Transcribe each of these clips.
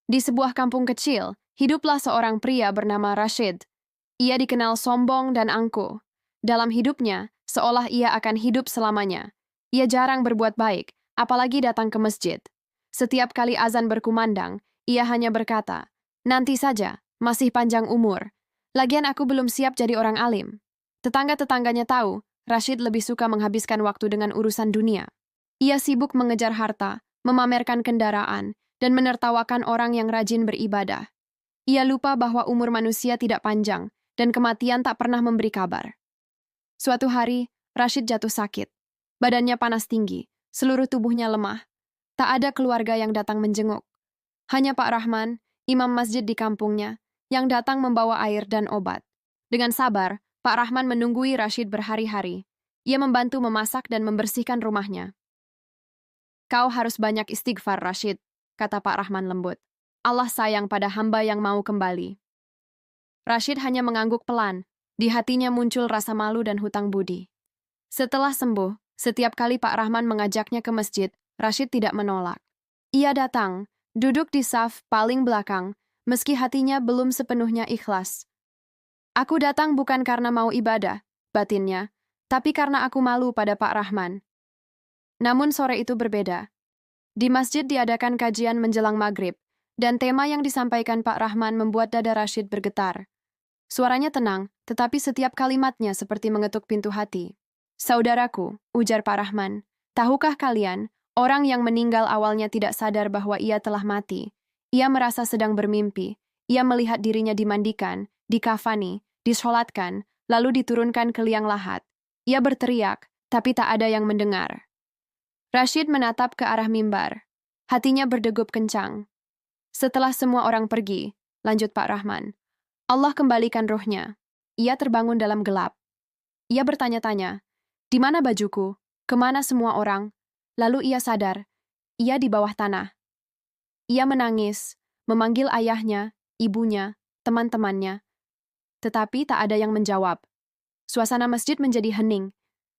Di sebuah kampung kecil, hiduplah seorang pria bernama Rashid. Ia dikenal sombong dan angkuh. Dalam hidupnya, seolah ia akan hidup selamanya. Ia jarang berbuat baik, apalagi datang ke masjid. Setiap kali azan berkumandang, ia hanya berkata, "Nanti saja, masih panjang umur. Lagian aku belum siap jadi orang alim." Tetangga-tetangganya tahu, Rashid lebih suka menghabiskan waktu dengan urusan dunia. Ia sibuk mengejar harta, memamerkan kendaraan, dan menertawakan orang yang rajin beribadah. Ia lupa bahwa umur manusia tidak panjang, dan kematian tak pernah memberi kabar. Suatu hari, Rashid jatuh sakit. Badannya panas tinggi, seluruh tubuhnya lemah. Tak ada keluarga yang datang menjenguk. Hanya Pak Rahman, imam masjid di kampungnya, yang datang membawa air dan obat. Dengan sabar, Pak Rahman menunggui Rashid berhari-hari. Ia membantu memasak dan membersihkan rumahnya. "Kau harus banyak istighfar, Rashid," kata Pak Rahman lembut. "Allah sayang pada hamba yang mau kembali." Rashid hanya mengangguk pelan. Di hatinya muncul rasa malu dan hutang budi. Setelah sembuh, setiap kali Pak Rahman mengajaknya ke masjid, Rashid tidak menolak. Ia datang, duduk di saf paling belakang, meski hatinya belum sepenuhnya ikhlas. "Aku datang bukan karena mau ibadah," batinnya, "tapi karena aku malu pada Pak Rahman." Namun sore itu berbeda. Di masjid diadakan kajian menjelang maghrib, dan tema yang disampaikan Pak Rahman membuat dada Rashid bergetar. Suaranya tenang, tetapi setiap kalimatnya seperti mengetuk pintu hati. "Saudaraku," ujar Pak Rahman, "tahukah kalian, orang yang meninggal awalnya tidak sadar bahwa ia telah mati. Ia merasa sedang bermimpi. Ia melihat dirinya dimandikan, dikafani, disolatkan, lalu diturunkan ke liang lahat. Ia berteriak, tapi tak ada yang mendengar." Rashid menatap ke arah mimbar. Hatinya berdegup kencang. "Setelah semua orang pergi," lanjut Pak Rahman, "Allah kembalikan ruhnya. Ia terbangun dalam gelap. Ia bertanya-tanya, 'Di mana bajuku? Kemana semua orang?' Lalu ia sadar, ia di bawah tanah. Ia menangis, memanggil ayahnya, ibunya, teman-temannya. Tetapi tak ada yang menjawab. Suasana masjid menjadi hening.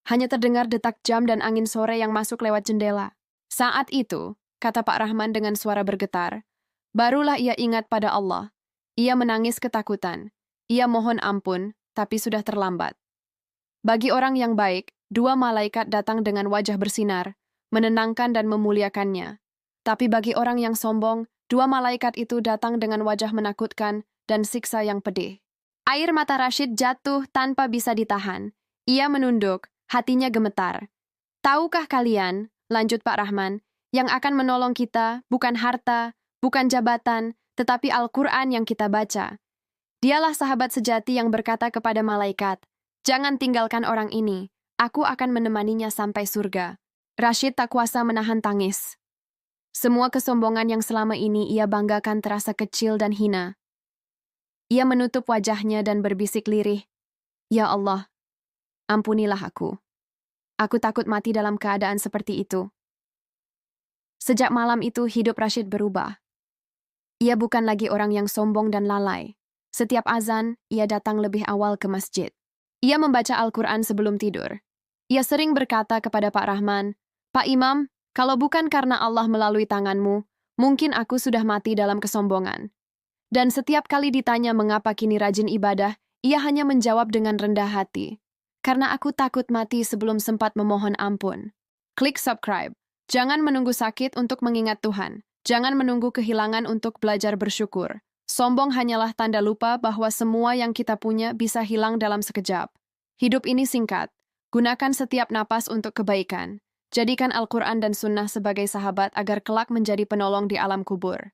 Hanya terdengar detak jam dan angin sore yang masuk lewat jendela. Saat itu, kata Pak Rahman dengan suara bergetar, barulah ia ingat pada Allah. Ia menangis ketakutan. Ia mohon ampun, tapi sudah terlambat. Bagi orang yang baik, dua malaikat datang dengan wajah bersinar, menenangkan dan memuliakannya. Tapi bagi orang yang sombong, dua malaikat itu datang dengan wajah menakutkan dan siksa yang pedih. Air mata Rashid jatuh tanpa bisa ditahan. Ia menunduk, hatinya gemetar. "Tahukah kalian," lanjut Pak Rahman, "yang akan menolong kita bukan harta, bukan jabatan, tetapi Al-Quran yang kita baca. Dialah sahabat sejati yang berkata kepada malaikat, 'Jangan tinggalkan orang ini, aku akan menemaninya sampai surga.'" Rashid tak kuasa menahan tangis. Semua kesombongan yang selama ini ia banggakan terasa kecil dan hina. Ia menutup wajahnya dan berbisik lirih, "Ya Allah, ampunilah aku. Aku takut mati dalam keadaan seperti itu." Sejak malam itu hidup Rashid berubah. Ia bukan lagi orang yang sombong dan lalai. Setiap azan, ia datang lebih awal ke masjid. Ia membaca Al-Quran sebelum tidur. Ia sering berkata kepada Pak Rahman, "Pak Imam, kalau bukan karena Allah melalui tanganmu, mungkin aku sudah mati dalam kesombongan." Dan setiap kali ditanya mengapa kini rajin ibadah, ia hanya menjawab dengan rendah hati, "Karena aku takut mati sebelum sempat memohon ampun." Klik subscribe. Jangan menunggu sakit untuk mengingat Tuhan. Jangan menunggu kehilangan untuk belajar bersyukur. Sombong hanyalah tanda lupa bahwa semua yang kita punya bisa hilang dalam sekejap. Hidup ini singkat. Gunakan setiap napas untuk kebaikan. Jadikan Al-Quran dan Sunnah sebagai sahabat agar kelak menjadi penolong di alam kubur.